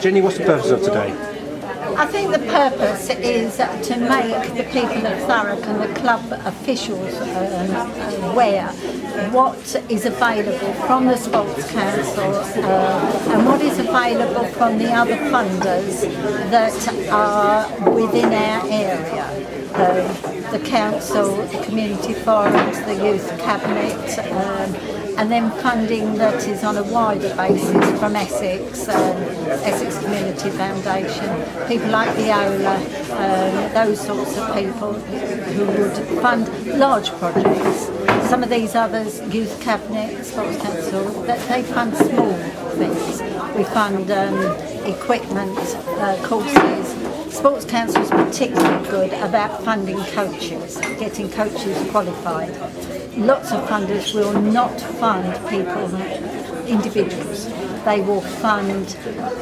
Jenny, what's the purpose of today? I think the purpose is to make the people of Thurrock and the club officials aware what is available from the Sports Council and what is available from the other funders that are within our area. The council, the community forums, the youth cabinet, and then funding that is on a wider basis from Essex, Essex Community Foundation, people like the OLA, those sorts of people who would fund large projects. Some of these others, youth cabinet, Sports Council, they fund small things. We fund equipment, courses. Sports Council is particularly good about funding coaches, getting coaches qualified. Lots of funders will not fund people, individuals. They will fund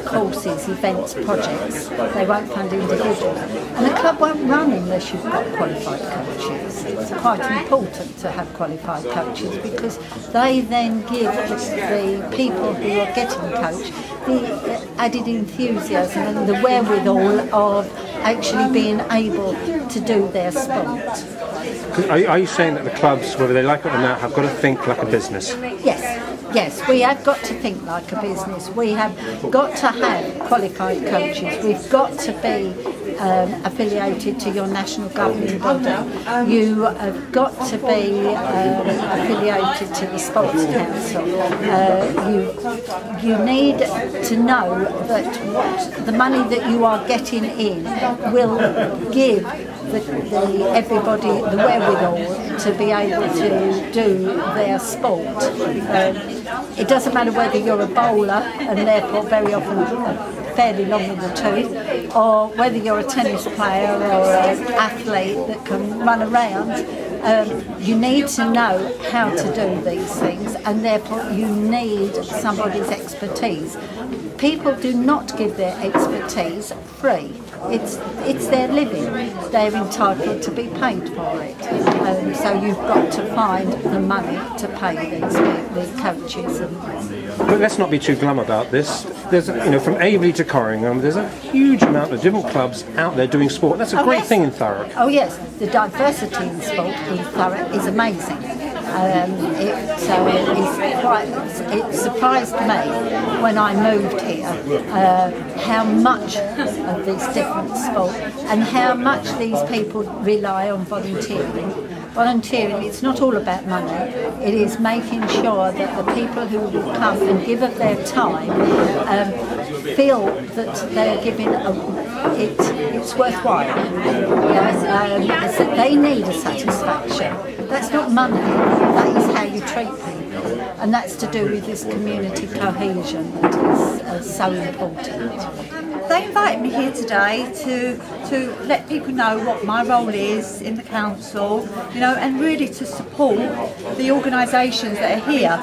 courses, events, projects. They won't fund individuals. And the club won't run unless you've got qualified coaches. It's quite important to have qualified coaches because they then give the people who are getting coached the added enthusiasm and the wherewithal of actually being able to do their sport. Are you saying that the clubs, whether they like it or not, have got to think like a business? Yes, we have got to think like a business. We have got to have qualified coaches. We've got to be affiliated to your national governing body. You have got to be affiliated to the Sports Council. You need to know that what the money that you are getting in will give everybody the wherewithal to be able to do their sport. It doesn't matter whether you're a bowler and therefore very often fairly long in the tooth, or whether you're a tennis player or an athlete that can run around. You need to know how to do these things, and therefore you need somebody's expertise. People do not give their expertise free. It's their living. They're entitled to be paid for it. So you've got to find the money to pay these coaches. But let's not be too glum about this. There's, from Aveley to Corringham, there's a huge amount of different clubs out there doing sport. That's a great thing in Thurrock. Oh yes, the diversity in sport in Thurrock is amazing. It surprised me when I moved here how much of these different sports and how much these people rely on volunteering. Volunteering, it's not all about money, it is making sure that the people who will come and give of their time feel that they're giving it's worthwhile. They need a satisfaction. That's not money, that is how you treat people. And that's to do with this community cohesion that is so important. They invited me here today to let people know what my role is in the council, and really to support the organisations that are here.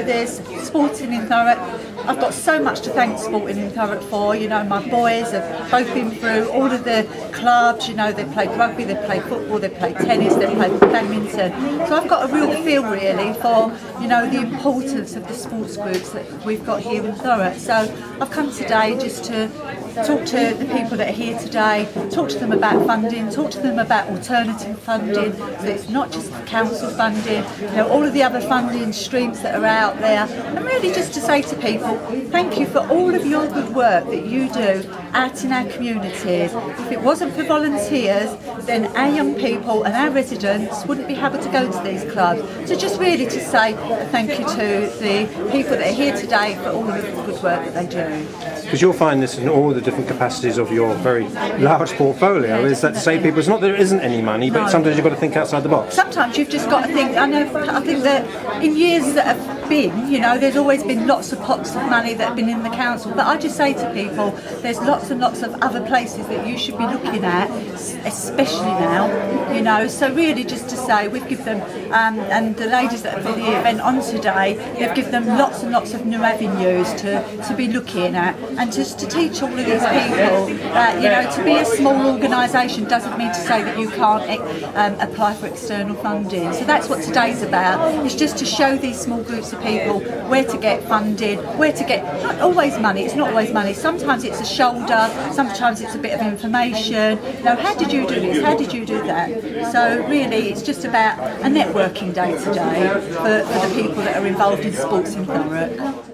There's Sporting in Thurrock. I've got so much to thank Sporting in Thurrock for. My boys have both been through all of the clubs. They've played rugby, they've played football, they've played tennis, they've played badminton. So I've got a real feel really for the importance of the sports groups that we've got here in Thurrock. So I've come today just to talk to the people that are here today, talk to them about funding, talk to them about alternative funding, so it's not just council funding, all of the other funding streams that are out there, and really just to say to people, thank you for all of your good work that you do out in our communities. If it wasn't for volunteers, then our young people and our residents wouldn't be able to go to these clubs. So just really to say thank you to the people that are here today for all of the good work that they do. Because you'll find this in all the different capacities of your very large portfolio, is that to say people, it's not that there isn't any money, but sometimes you've got to think outside the box. Sometimes you've just got to think, I think that in years that have been, there's always been lots of pots of money that have been in the council, but I just say to people, there's lots and lots of other places that you should be looking at, especially now, so really just to say, we've given them and the ladies that have put the event on today, they've given them lots and lots of new avenues to be looking at, and just to teach all of these people that, you know, to be a small organisation doesn't mean to say that you can't apply for external funding. So that's what today's about. It's just to show these small groups of people where to get funding, where to get, not always money, it's not always money, sometimes it's a shoulder, sometimes it's a bit of information, you know, how did you do this, how did you do that? So really it's just about a networking day today for the people that are involved in sports in Thurrock.